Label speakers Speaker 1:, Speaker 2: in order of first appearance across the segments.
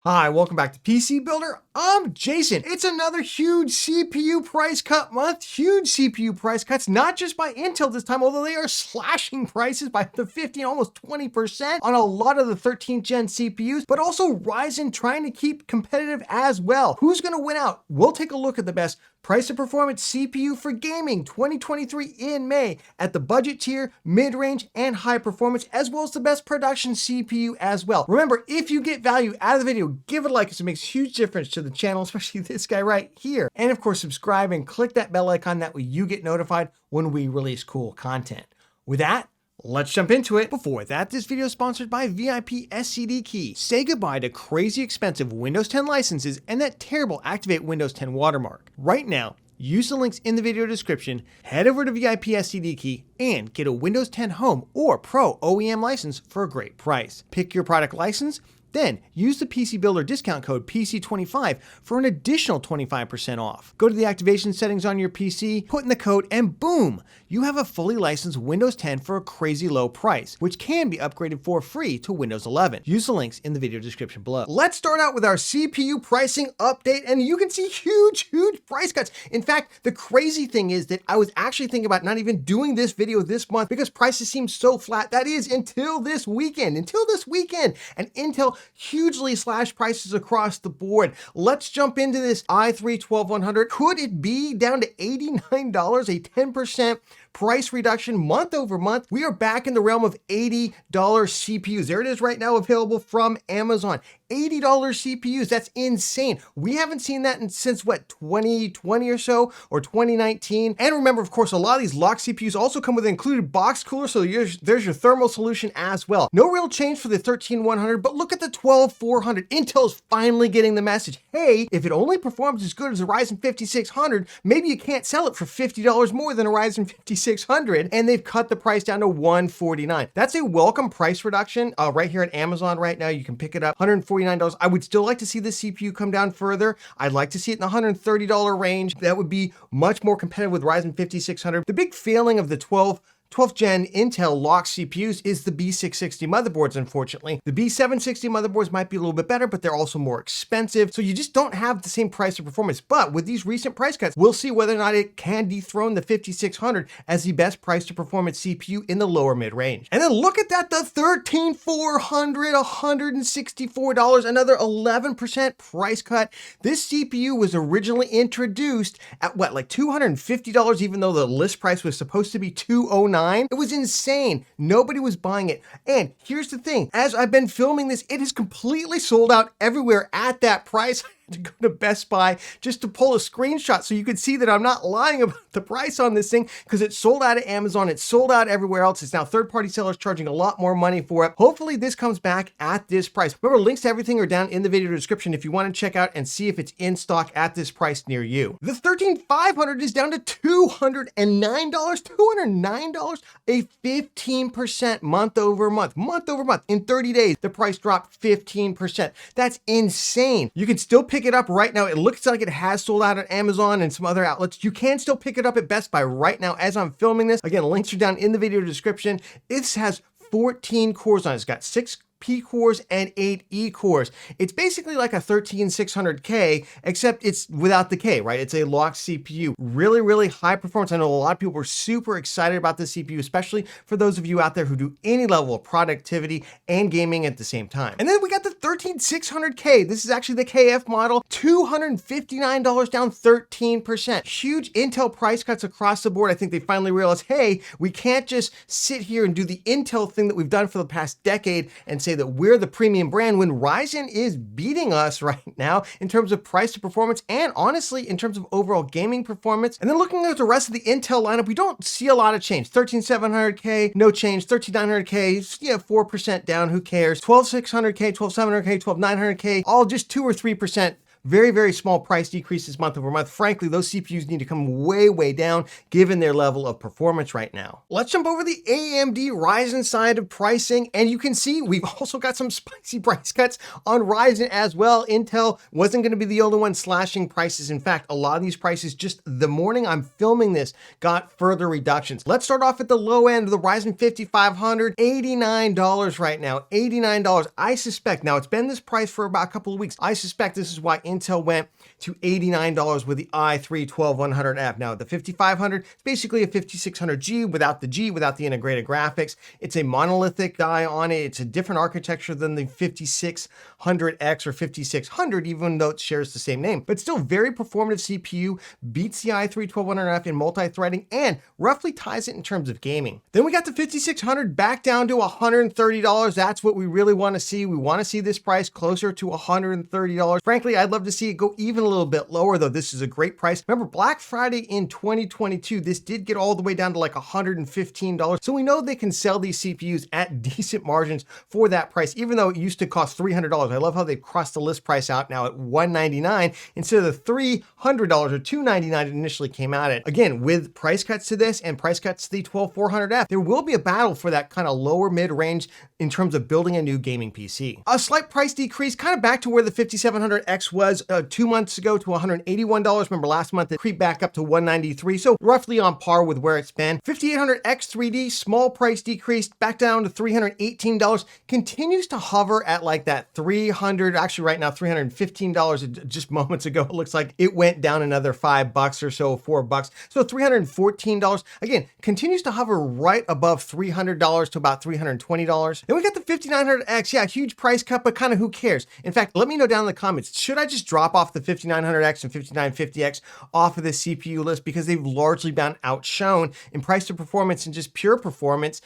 Speaker 1: Hi, welcome back to PC Builder. I'm Jason. It's another huge CPU price cut month. Huge CPU price cuts, not just by Intel this time, although they are slashing prices by the 15, almost 20% on a lot of the 13th gen CPUs, but also Ryzen trying to keep competitive as well. Who's going to win out? We'll take a look at the best price to performance CPU for gaming 2023 in May at the budget tier, mid-range, and high performance, as well as the best production CPU as well. Remember, if you get value out of the video, give it a like, because it makes a huge difference to the channel, especially this guy right here. And of course, subscribe and click that bell icon. That way you get notified when we release cool content. With that, let's jump into it. Before that, this video is sponsored by VIP SCD Key. Say goodbye to crazy expensive Windows 10 licenses and that terrible Activate Windows 10 watermark. Right now, use the links in the video description, head over to VIP SCD Key, and get a Windows 10 Home or Pro OEM license for a great price. Pick your product license, then use the PC Builder discount code PC25 for an additional 25% off. Go to the activation settings on your PC, put in the code, and boom, you have a fully licensed Windows 10 for a crazy low price, which can be upgraded for free to Windows 11. Use the links in the video description below. Let's start out with our CPU pricing update, and you can see huge price cuts. In fact, the crazy thing is that I was actually thinking about not even doing this video this month because prices seem so flat. That is until this weekend. And Intel hugely slashed prices across the board. Let's jump into this i3 12100. Could it be down to $89, a 10% price reduction month over month? We are back in the realm of $80 CPUs. There it is right now, available from Amazon. $80 CPUs, that's insane. We haven't seen that since what, 2020 or so, or 2019. And remember, of course, a lot of these locked CPUs also come with an included box cooler, so there's your thermal solution as well. No real change for the 13100, but look at the 12400. Intel's finally getting the message. Hey, if it only performs as good as a Ryzen 5600, maybe you can't sell it for $50 more than a Ryzen 5600, and they've cut the price down to $149. That's a welcome price reduction. Right here at Amazon right now, you can pick it up $149. I would still like to see the CPU come down further. I'd like to see it in the $130 range. That would be much more competitive with Ryzen 5600. The big failing of the 12th gen Intel locked CPUs is the B660 motherboards, unfortunately. The B760 motherboards might be a little bit better, but they're also more expensive. So you just don't have the same price or performance. But with these recent price cuts, we'll see whether or not it can dethrone the 5600 as the best price to performance CPU in the lower mid range. And then look at that, the 13400, $164, another 11% price cut. This CPU was originally introduced at what, like $250, even though the list price was supposed to be $209. It was insane. Nobody was buying it. And here's the thing, as I've been filming this, it is completely sold out everywhere at that price. To go to Best Buy just to pull a screenshot so you could see that I'm not lying about the price on this thing, because it's sold out at Amazon, it's sold out everywhere else. It's now third-party sellers charging a lot more money for it. Hopefully this comes back at this price. Remember, links to everything are down in the video description if you want to check out and see if it's in stock at this price near you. The 13500 is down to $209, a 15% month over month. In 30 days, the price dropped 15%. That's insane. You can still pick it up right now. It looks like it has sold out at Amazon and some other outlets. You can still pick it up at Best Buy right now as I'm filming this. Again, links are down in the video description. This has 14 cores on it. It's got 6 P cores and 8 E cores. It's basically like a 13600K, except it's without the K, right? It's a locked CPU. Really high performance. I know a lot of people were super excited about this CPU, especially for those of you out there who do any level of productivity and gaming at the same time. And then we got the 13600K. This is actually the KF model, $259, down 13%. Huge Intel price cuts across the board. I think they finally realized, hey, we can't just sit here and do the Intel thing that we've done for the past decade and say that we're the premium brand when Ryzen is beating us right now in terms of price to performance and honestly in terms of overall gaming performance. And then looking at the rest of the Intel lineup, we don't see a lot of change. 13700K, no change. 13900K, yeah, 4% down, who cares? 12600K, 12700K, 12900K, all just 2 or 3% very, very small price decreases month over month. Frankly, those CPUs need to come way, way down given their level of performance right now. Let's jump over the AMD Ryzen side of pricing, and you can see we've also got some spicy price cuts on Ryzen as well. Intel wasn't going to be the only one slashing prices. In fact, a lot of these prices just the morning I'm filming this got further reductions. Let's start off at the low end of the Ryzen 5500, $89 right now, $89. I suspect, now it's been this price for about a couple of weeks. I suspect this is why Intel went to $89 with the i3-12100F. Now the 5500 is basically a 5600G without the G, without the integrated graphics. It's a monolithic die on it. It's a different architecture than the 5600X or 5600, even though it shares the same name, but still very performative CPU, beats the i3-12100F in multi-threading and roughly ties it in terms of gaming. Then we got the 5600 back down to $130. That's what we really want to see. We want to see this price closer to $130. Frankly, I'd love to see it go even a little bit lower, though. This is a great price. Remember, Black Friday in 2022, this did get all the way down to like $115. So we know they can sell these CPUs at decent margins for that price, even though it used to cost $300. I love how they've crossed the list price out now at $199 instead of the $300 or $299 it initially came out at. Again, with price cuts to this and price cuts to the 12400F, there will be a battle for that kind of lower mid-range in terms of building a new gaming PC. A slight price decrease, kind of back to where the 5700X was 2 months ago to $181. Remember last month it creeped back up to $193, so roughly on par with where it's been. 5800X 3D, small price decrease, back down to $318. Continues to hover at like that $300, actually right now $315. Just moments ago, it looks like it went down another $5 or so, $4. So $314. Again, continues to hover right above $300 to about $320. Then we got the 5900X. Yeah, huge price cut, but kind of who cares? In fact, let me know down in the comments, should I just drop off the 5900X and 5950X off of this CPU list because they've largely been outshone in price to performance and just pure performance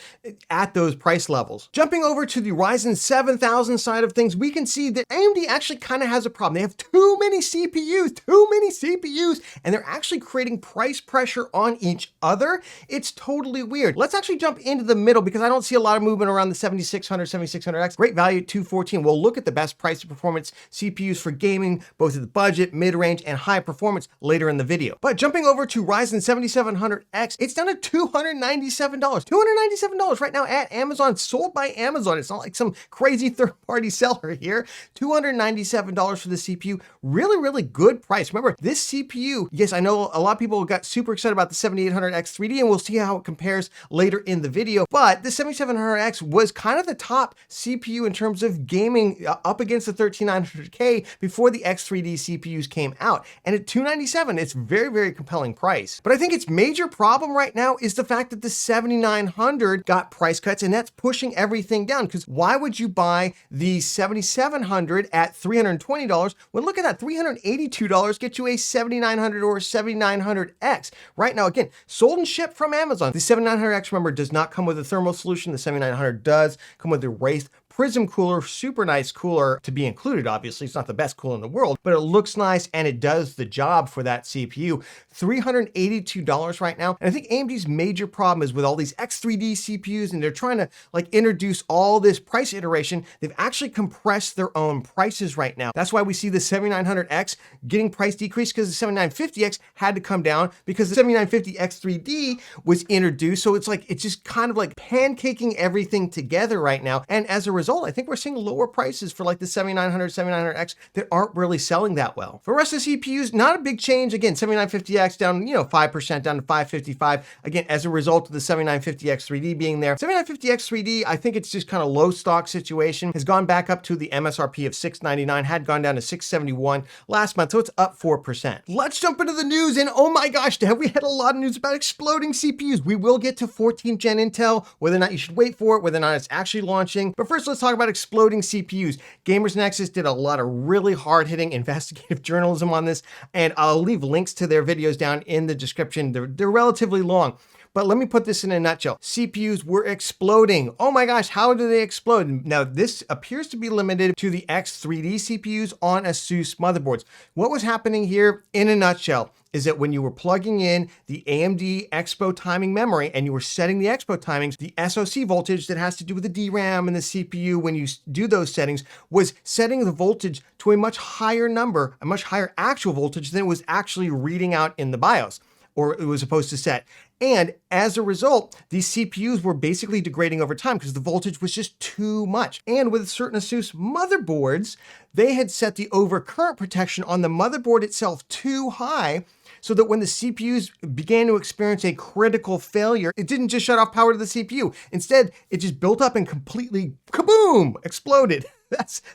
Speaker 1: at those price levels. Jumping over to the Ryzen 7000 side of things, we can see that AMD actually kind of has a problem. They have too many CPUs, and they're actually creating price pressure on each other. It's totally weird. Let's actually jump into the middle because I don't see a lot of movement around the 7600, 7600X. Great value at $214. We'll look at the best price to performance CPUs for gaming, both at the budget, mid-range, and high performance later in the video. But jumping over to Ryzen 7700X, it's down to $297. $297 right now at Amazon, sold by Amazon. It's not like some crazy third-party seller here. $297 for the CPU. Really, really good price. Remember, this CPU, yes, I know a lot of people got super excited about the 7800X 3D, and we'll see how it compares later in the video, but the 7700X was kind of the top CPU in terms of gaming up against the 13900K before the X3D CPUs came out. And at $297, it's very, very compelling price. But I think its major problem right now is the fact that the 7900 got price cuts, and that's pushing everything down, because why would you buy the 7700 at $320 when look at that, $382 get you a 7900 or 7900X. Right now, again, sold and shipped from Amazon. The 7900X, remember, does not come with a thermal solution. The 7900 does come with the Wraith Prism cooler, super nice cooler to be included. Obviously, it's not the best cooler in the world, but it looks nice and it does the job for that CPU. $382 right now. And I think AMD's major problem is with all these X3D CPUs, and they're trying to like introduce all this price iteration. They've actually compressed their own prices right now. That's why we see the 7900X getting price decreased, because the 7950X had to come down because the 7950 X3D was introduced. So it's like, it's just kind of like pancaking everything together right now. And as a result, I think we're seeing lower prices for like the 7900, 7900X that aren't really selling that well. For the rest of the CPUs, not a big change. Again, 7950X down, 5% down to 555. Again, as a result of the 7950X 3D being there. 7950X 3D, I think it's just kind of low stock situation, has gone back up to the MSRP of $699, had gone down to $671 last month, so it's up 4%. Let's jump into the news, and oh my gosh, have we had a lot of news about exploding CPUs. We will get to 14th gen Intel, whether or not you should wait for it, whether or not it's actually launching. But first, let's talk about exploding CPUs. Gamers Nexus did a lot of really hard-hitting investigative journalism on this, and I'll leave links to their videos down in the description. They're relatively long. But let me put this in a nutshell. CPUs were exploding. Oh my gosh, how do they explode? Now, this appears to be limited to the X3D CPUs on ASUS motherboards. What was happening here in a nutshell is that when you were plugging in the AMD Expo timing memory and you were setting the Expo timings, the SoC voltage that has to do with the DRAM and the CPU, when you do those settings, was setting the voltage to a much higher number, a much higher actual voltage than it was actually reading out in the BIOS, or it was supposed to set. And as a result, these CPUs were basically degrading over time because the voltage was just too much. And with certain ASUS motherboards, they had set the overcurrent protection on the motherboard itself too high, so that when the CPUs began to experience a critical failure, it didn't just shut off power to the CPU. Instead, it just built up and completely kaboom, exploded.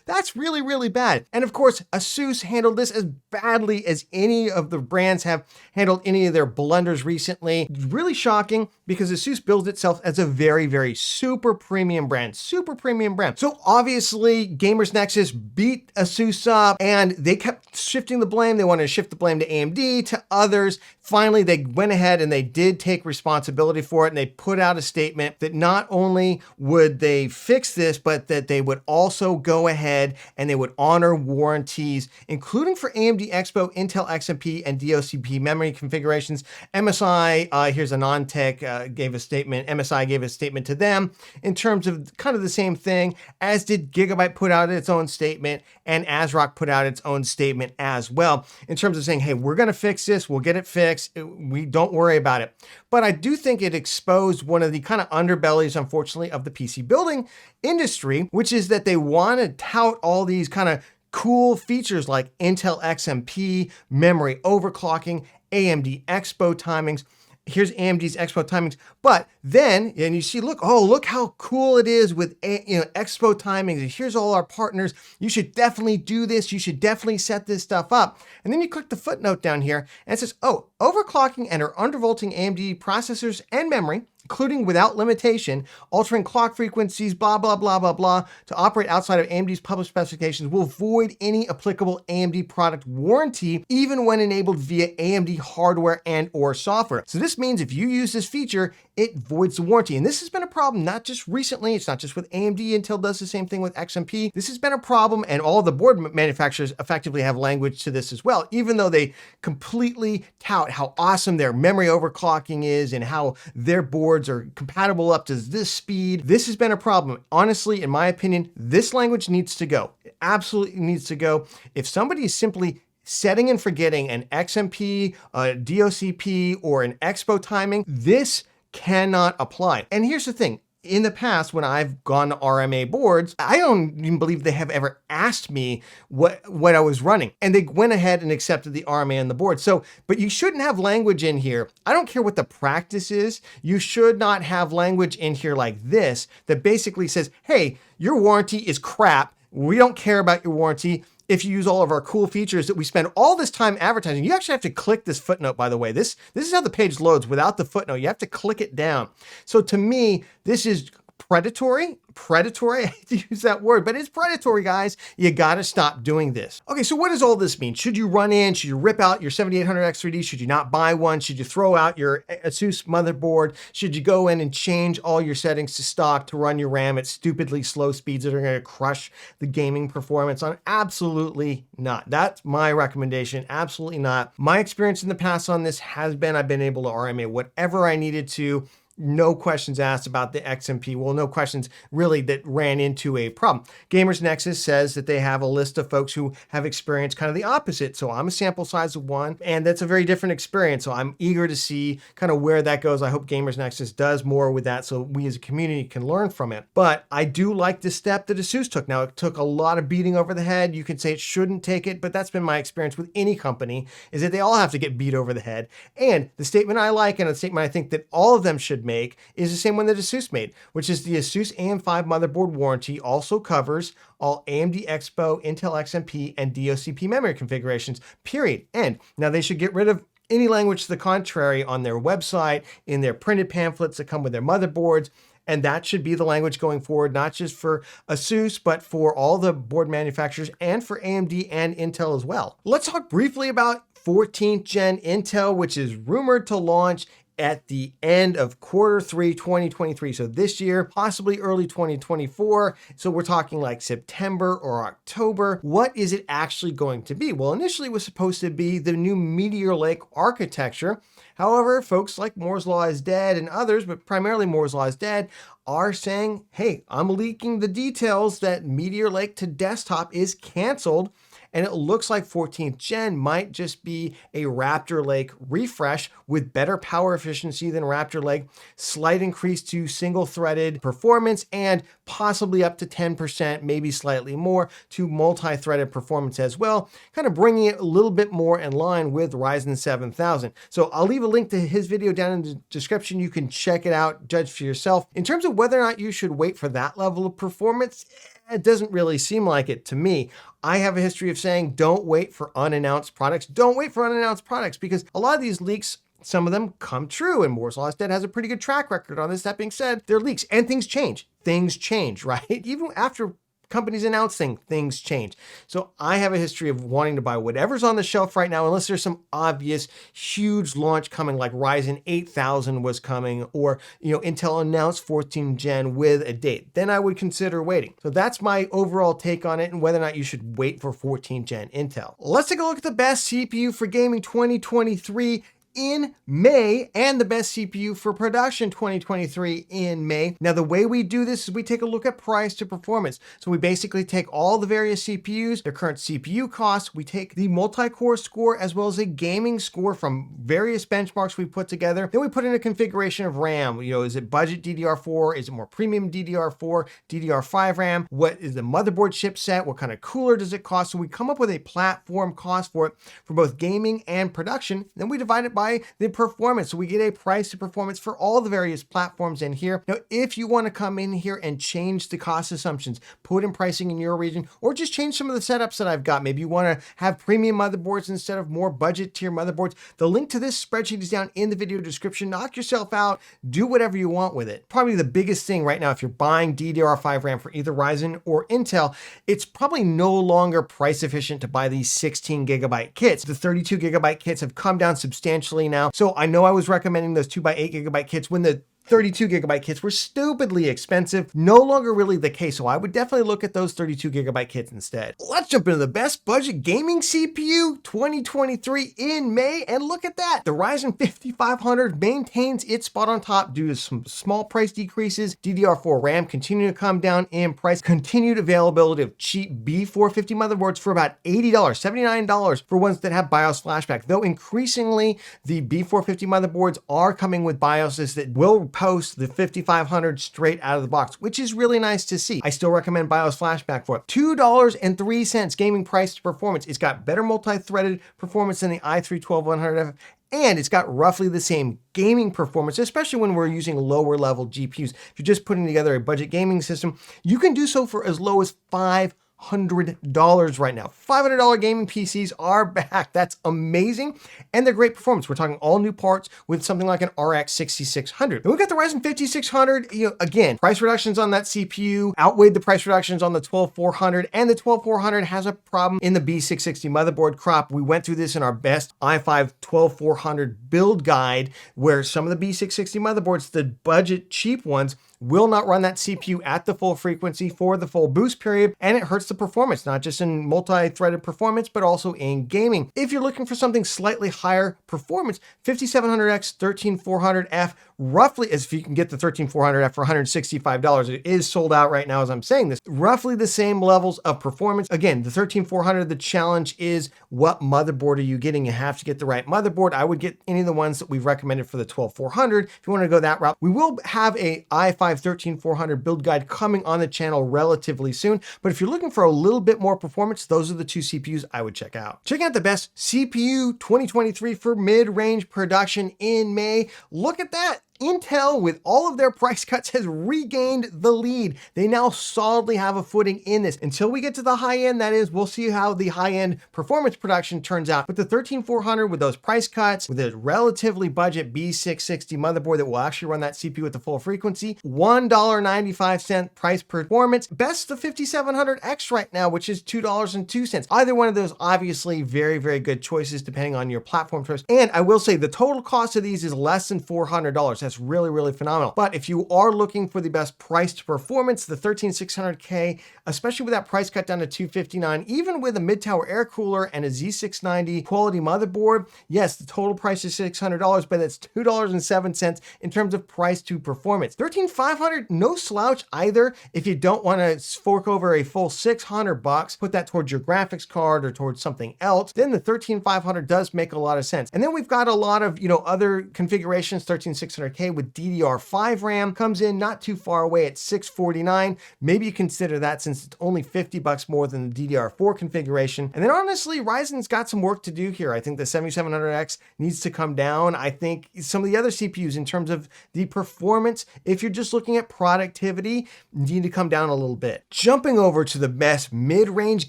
Speaker 1: That's really, really bad. And of course, ASUS handled this as badly as any of the brands have handled any of their blunders recently. Really shocking because ASUS builds itself as a very, very super premium brand. So obviously, Gamers Nexus beat ASUS up and they kept shifting the blame. They wanted to shift the blame to AMD, to others. Finally, they went ahead and they did take responsibility for it, and they put out a statement that not only would they fix this, but that they would also go ahead and they would honor warranties, including for AMD Expo, Intel XMP, and DOCP memory configurations. MSI, here's a non-tech, gave a statement. MSI gave a statement to them in terms of kind of the same thing, as did Gigabyte put out its own statement, and ASRock put out its own statement as well, in terms of saying, hey, we're going to fix this, we'll get it fixed. We don't worry about it. But I do think it exposed one of the kind of underbellies, unfortunately, of the PC building industry, which is that they want to tout all these kind of cool features like Intel XMP, memory overclocking, AMD Expo timings. Here's AMD's Expo timings, but then, and you see, look how cool it is with Expo timings. And here's all our partners. You should definitely do this. You should definitely set this stuff up. And then you click the footnote down here and it says, oh, overclocking and or undervolting AMD processors and memory, including without limitation, altering clock frequencies, blah, blah, blah, blah, blah, to operate outside of AMD's published specifications will void any applicable AMD product warranty, even when enabled via AMD hardware and or software. So this means if you use this feature, it voids the warranty. And this has been a problem, not just recently. It's not just with AMD. Intel does the same thing with XMP. This has been a problem, and all the board manufacturers effectively have language to this as well, even though they completely tout how awesome their memory overclocking is and how their boards are compatible up to this speed. This has been a problem. Honestly, in my opinion, this language needs to go. It absolutely needs to go. If somebody is simply setting and forgetting an XMP, a DOCP, or an Expo timing, this cannot apply. And here's the thing. In the past, when I've gone to RMA boards, I don't even believe they have ever asked me what I was running. And they went ahead and accepted the RMA and the board. So, but you shouldn't have language in here. I don't care what the practice is. You should not have language in here like this that basically says, hey, your warranty is crap. We don't care about your warranty. If you use all of our cool features that we spend all this time advertising. You actually have to click this footnote, by the way. This is how the page loads without the footnote. You have to click it down. So to me, this is predatory. I hate to use that word, but it's predatory, guys. You got to stop doing this. Okay, so what does all this mean? Should you run in? Should you rip out your 7800X3D? Should you not buy one? Should you throw out your ASUS motherboard? Should you go in and change all your settings to stock to run your RAM at stupidly slow speeds that are going to crush the gaming performance on? Absolutely not. That's my recommendation. Absolutely not. My experience in the past on this has been I've been able to RMA whatever I needed to. No questions asked about the XMP. Well, no questions really that ran into a problem. Gamers Nexus says that they have a list of folks who have experienced kind of the opposite. So I'm a sample size of one, and that's a very different experience. So I'm eager to see kind of where that goes. I hope Gamers Nexus does more with that so we as a community can learn from it. But I do like the step that ASUS took. Now, it took a lot of beating over the head. You could say it shouldn't take it, but that's been my experience with any company, is that they all have to get beat over the head. And the statement I like, and the statement I think that all of them should make, is the same one that ASUS made, which is the ASUS AM5 motherboard warranty also covers all AMD Expo, Intel XMP, and DOCP memory configurations, period. And now they should get rid of any language to the contrary on their website, in their printed pamphlets that come with their motherboards. And that should be the language going forward, not just for ASUS, but for all the board manufacturers and for AMD and Intel as well. Let's talk briefly about 14th gen Intel, which is rumored to launch at the end of Q3 2023. So this year, possibly early 2024. So we're talking like September or October. What is it actually going to be? Well, initially it was supposed to be the new Meteor Lake architecture. However, folks like Moore's Law is Dead and others, but primarily Moore's Law is Dead, are saying, hey, I'm leaking the details that Meteor Lake to desktop is canceled. And it looks like 14th gen might just be a Raptor Lake refresh with better power efficiency than Raptor Lake, slight increase to single-threaded performance, and possibly up to 10%, maybe slightly more, to multi-threaded performance as well, kind of bringing it a little bit more in line with Ryzen 7000. So I'll leave a link to his video down in the description. You can check it out, judge for yourself. In terms of whether or not you should wait for that level of performance, it doesn't really seem like it to me. I have a history of saying don't wait for unannounced products. Don't wait for unannounced products because a lot of these leaks, some of them come true, and Moore's Law is Dead has a pretty good track record on this. That being said, they're leaks and things change. Things change, right? Even after companies announcing things change. So I have a history of wanting to buy whatever's on the shelf right now, unless there's some obvious huge launch coming, like Ryzen 8000 was coming, or Intel announced 14 gen with a date. Then I would consider waiting. So that's my overall take on it and whether or not you should wait for 14 gen Intel. Let's take a look at the best CPU for gaming 2023 in May and the best CPU for production 2023 in May. Now, the way we do this is we take a look at price to performance. So we basically take all the various CPUs, their current CPU costs, we take the multi-core score as well as a gaming score from various benchmarks we put together. Then we put in a configuration of RAM. Is it budget DDR4? Is it more premium DDR4, DDR5 RAM? What is the motherboard chipset? What kind of cooler does it cost? So we come up with a platform cost for it for both gaming and production. Then we divide it by the performance. So we get a price to performance for all the various platforms in here. Now, if you want to come in here and change the cost assumptions, put in pricing in your region, or just change some of the setups that I've got. Maybe you want to have premium motherboards instead of more budget tier motherboards. The link to this spreadsheet is down in the video description. Knock yourself out. Do whatever you want with it. Probably the biggest thing right now, if you're buying DDR5 RAM for either Ryzen or Intel, it's probably no longer price efficient to buy these 16 gigabyte kits. The 32 gigabyte kits have come down substantially now. So I know I was recommending those 2x8 gigabyte kits when the 32 gigabyte kits were stupidly expensive. No longer really the case. So I would definitely look at those 32 gigabyte kits instead. Let's jump into the best budget gaming CPU 2023 in May. And look at that. The Ryzen 5500 maintains its spot on top due to some small price decreases. DDR4 RAM continue to come down in price. Continued availability of cheap B450 motherboards for about $80, $79 for ones that have BIOS flashback. Though increasingly the B450 motherboards are coming with BIOSes that will post the 5500 straight out of the box, which is really nice to see. I still recommend BIOS flashback for it. $2.03 gaming price to performance. It's got better multi-threaded performance than the i3-12100F, and it's got roughly the same gaming performance, especially when we're using lower level GPUs. If you're just putting together a budget gaming system, you can do so for as low as $500 right now. $500 gaming PCs are back. That's amazing. And they're great performance. We're talking all new parts with something like an RX 6600. And we got the Ryzen 5600, again, price reductions on that CPU outweighed the price reductions on the 12400, and the 12400 has a problem in the B660 motherboard crop. We went through this in our best i5 12400 build guide, where some of the B660 motherboards, the budget cheap ones, will not run that CPU at the full frequency for the full boost period, and it hurts the performance, not just in multi-threaded performance, but also in gaming. If you're looking for something slightly higher performance, 5700X, 13400F, roughly, as if you can get the 13400F for $165, it is sold out right now as I'm saying this, roughly the same levels of performance. Again, the 13400, the challenge is what motherboard are you getting? You have to get the right motherboard. I would get any of the ones that we've recommended for the 12400 if you want to go that route. We will have a i5 13400 build guide coming on the channel relatively soon, but if you're looking for a little bit more performance, those are the two CPUs I would check out. Check out the best CPU 2023 for mid-range production in May. Look at that. Intel, with all of their price cuts, has regained the lead. They now solidly have a footing in this. Until we get to the high end, that is, we'll see how the high end performance production turns out. But the 13400 with those price cuts, with a relatively budget B660 motherboard that will actually run that CPU at the full frequency, $1.95 price performance, best the 5700X right now, which is $2.02. Either one of those, obviously very, very good choices depending on your platform choice. And I will say the total cost of these is less than $400. That's really, really phenomenal. But if you are looking for the best price to performance, the 13600K, especially with that price cut down to $259, even with a mid-tower air cooler and a Z690 quality motherboard, yes, the total price is $600, but it's $2.07 in terms of price to performance. 13500, no slouch either. If you don't want to fork over a full $600, put that towards your graphics card or towards something else, then the 13500 does make a lot of sense. And then we've got a lot of, other configurations. 13600K with DDR5 RAM comes in not too far away at $649. Maybe you consider that since it's only $50 more than the DDR4 configuration. And then honestly, Ryzen's got some work to do here. I think the 7700X needs to come down. I think some of the other CPUs in terms of the performance, if you're just looking at productivity, need to come down a little bit. Jumping over to the best mid-range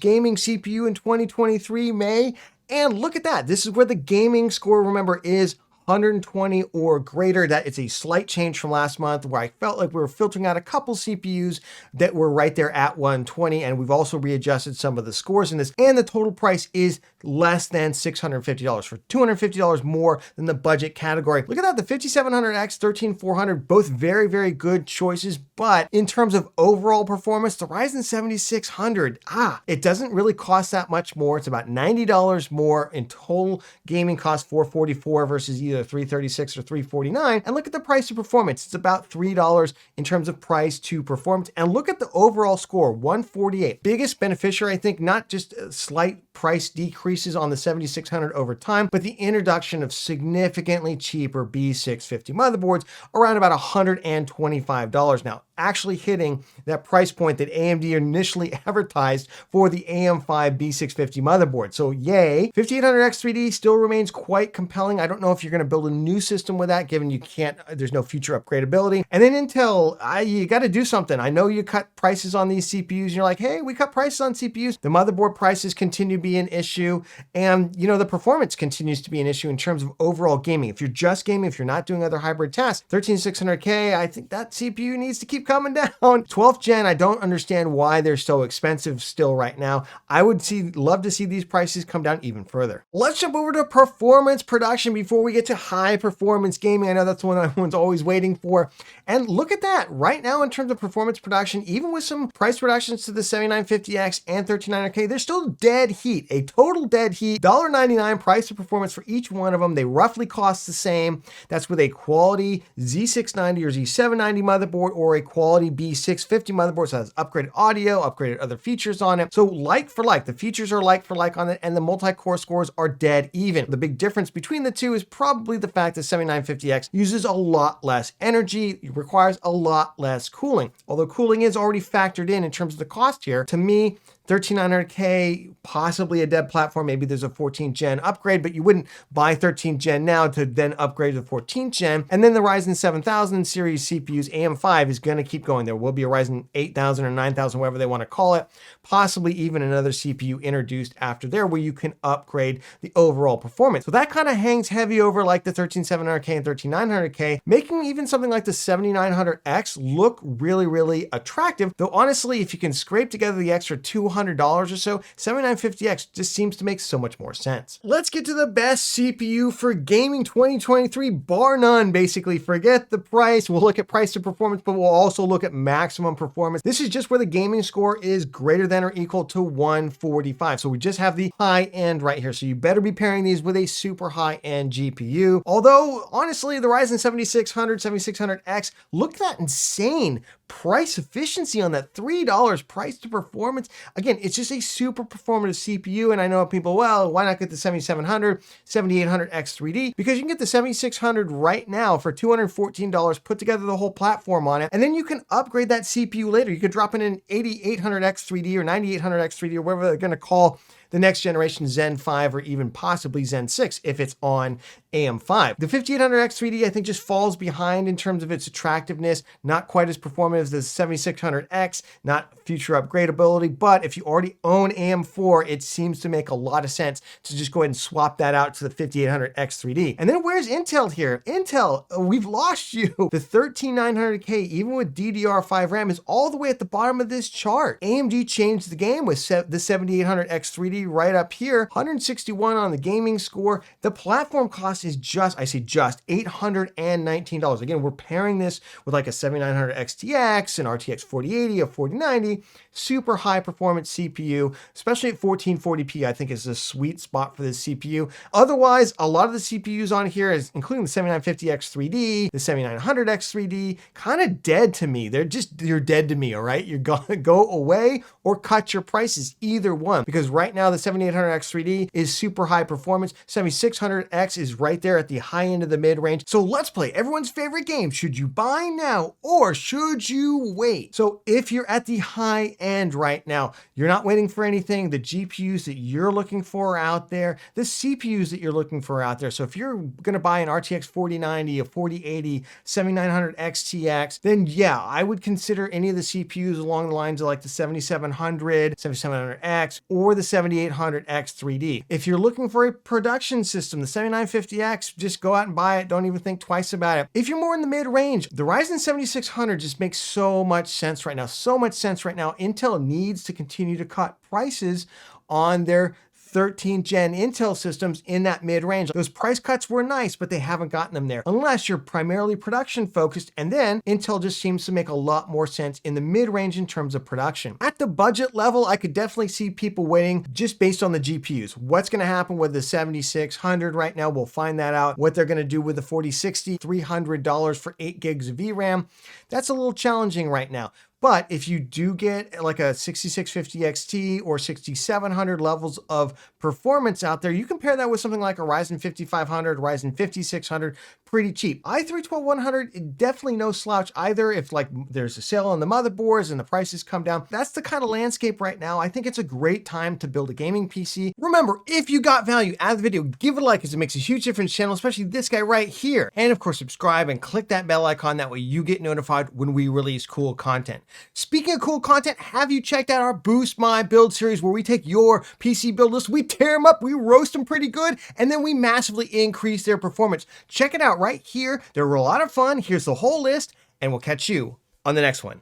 Speaker 1: gaming CPU in 2023 May, and look at that. This is where the gaming score, remember, is 120 or greater. That it's a slight change from last month where I felt like we were filtering out a couple CPUs that were right there at 120, and we've also readjusted some of the scores in this, and the total price is less than $650 for $250 more than the budget category. Look at that, the 5700X, 13400, both very, very good choices, but in terms of overall performance, the Ryzen 7600, it doesn't really cost that much more. It's about $90 more in total gaming cost, $444 versus either $336 or $349. And look at the price to performance. It's about $3 in terms of price to performance. And look at the overall score, 148. Biggest beneficiary, I think, not just slight price decreases on the 7600 over time, but the introduction of significantly cheaper B650 motherboards around about $125 now, actually hitting that price point that AMD initially advertised for the AM5 B650 motherboard. So yay. 5800X3D still remains quite compelling. I don't know if you're going to build a new system with that, given there's no future upgradability. And then Intel, you got to do something. I know you cut prices on these CPUs and you're like, hey, we cut prices on CPUs. The motherboard prices continue to be an issue. And the performance continues to be an issue in terms of overall gaming. If you're just gaming, if you're not doing other hybrid tasks, 13600K, I think that CPU needs to keep coming down. 12th gen, I don't understand why they're so expensive still right now. I would love to see these prices come down even further. Let's jump over to performance production before we get to high performance gaming. I know that's the one everyone's always waiting for. And look at that right now in terms of performance production, even with some price reductions to the 7950X and 13900K, they're still dead heat, a total dead heat, $1.99 price to performance for each one of them. They roughly cost the same. That's with a quality Z690 or Z790 motherboard or a quality B650 motherboard. So it has upgraded audio, upgraded other features on it. So like for like, the features are like for like on it, and the multi-core scores are dead even. The big difference between the two is probably the fact that 7950X uses a lot less energy, requires a lot less cooling. Although cooling is already factored in terms of the cost here, to me, 13900K, possibly a dead platform. Maybe there's a 14th gen upgrade, but you wouldn't buy 13th gen now to then upgrade to 14th gen. And then the Ryzen 7000 series CPUs, AM5 is going to keep going. There will be a Ryzen 8000 or 9000, whatever they want to call it, possibly even another CPU introduced after there where you can upgrade the overall performance. So that kind of hangs heavy over like the 13700K and 13900K, making even something like the 7900X look really, really attractive. Though honestly, if you can scrape together the extra $200 or so, 7950X just seems to make so much more sense. Let's get to the best CPU for gaming 2023, bar none. Basically, forget the price. We'll look at price to performance, but we'll also look at maximum performance. This is just where the gaming score is greater than or equal to 145. So we just have the high end right here. So you better be pairing these with a super high end GPU. Although honestly, the Ryzen 7600, 7600X, look at that insane price efficiency on that $3 price to performance. Again, it's just a super performative CPU. And I know people, well, why not get the 7700, 7800X3D? Because you can get the 7600 right now for $214, put together the whole platform on it. And then you can upgrade that CPU later. You could drop in an 8800X3D or 9800X3D or whatever they're going to call the next generation Zen 5 or even possibly Zen 6 if it's on AM5. The 5800X3D I think just falls behind in terms of its attractiveness, not quite as performant as the 7600X, not future upgradability, but if you already own AM4, it seems to make a lot of sense to just go ahead and swap that out to the 5800X3D. And then where's Intel here? Intel, we've lost you. The 13900K, even with DDR5 RAM, is all the way at the bottom of this chart. AMD changed the game with the 7800X3D right up here, 161 on the gaming score. The platform cost is just, I say just, $819. Again, we're pairing this with like a 7900 XTX, an RTX 4080, a 4090, super high performance CPU, especially at 1440p, I think is a sweet spot for this CPU. Otherwise, a lot of the CPUs on here, including the 7950X3D, the 7900X3D, kind of dead to me. You're dead to me, all right? You're gonna go away or cut your prices, either one. Because right now, the 7800X3D is super high performance. 7600X is right there at the high end of the mid-range. So let's play everyone's favorite game. Should you buy now or should you wait? So if you're at the high end right now, you're not waiting for anything. The GPUs that you're looking for are out there, the CPUs that you're looking for are out there. So if you're gonna buy an RTX 4090, a 4080, 7900 XTX, then yeah, I would consider any of the CPUs along the lines of like the 7700, 7700X, or the 7800X3D. If you're looking for a production system, the 7950X, just go out and buy it. Don't even think twice about it. If you're more in the mid-range, the Ryzen 7600 just makes so much sense right now. So much sense right now. Intel needs to continue to cut prices on their 13th gen Intel systems in that mid-range. Those price cuts were nice, but they haven't gotten them there unless you're primarily production focused. And then Intel just seems to make a lot more sense in the mid-range in terms of production. At the budget level, I could definitely see people waiting just based on the GPUs. What's going to happen with the 7600 right now? We'll find that out. What they're going to do with the 4060, $300 for 8 gigs of VRAM. That's a little challenging right now. But if you do get like a 6650 XT or 6700 levels of performance out there, you compare that with something like a Ryzen 5500, Ryzen 5600, pretty cheap. i3-12100, definitely no slouch either. If like there's a sale on the motherboards and the prices come down, that's the kind of landscape right now. I think it's a great time to build a gaming PC. Remember, if you got value out of the video, give it a like, because it makes a huge difference to the channel, especially this guy right here. And of course, subscribe and click that bell icon. That way you get notified when we release cool content. Speaking of cool content, have you checked out our Boost My Build series, where we take your PC build list, we tear them up, we roast them pretty good, and then we massively increase their performance. Check it out right here. They're a lot of fun. Here's the whole list, and we'll catch you on the next one.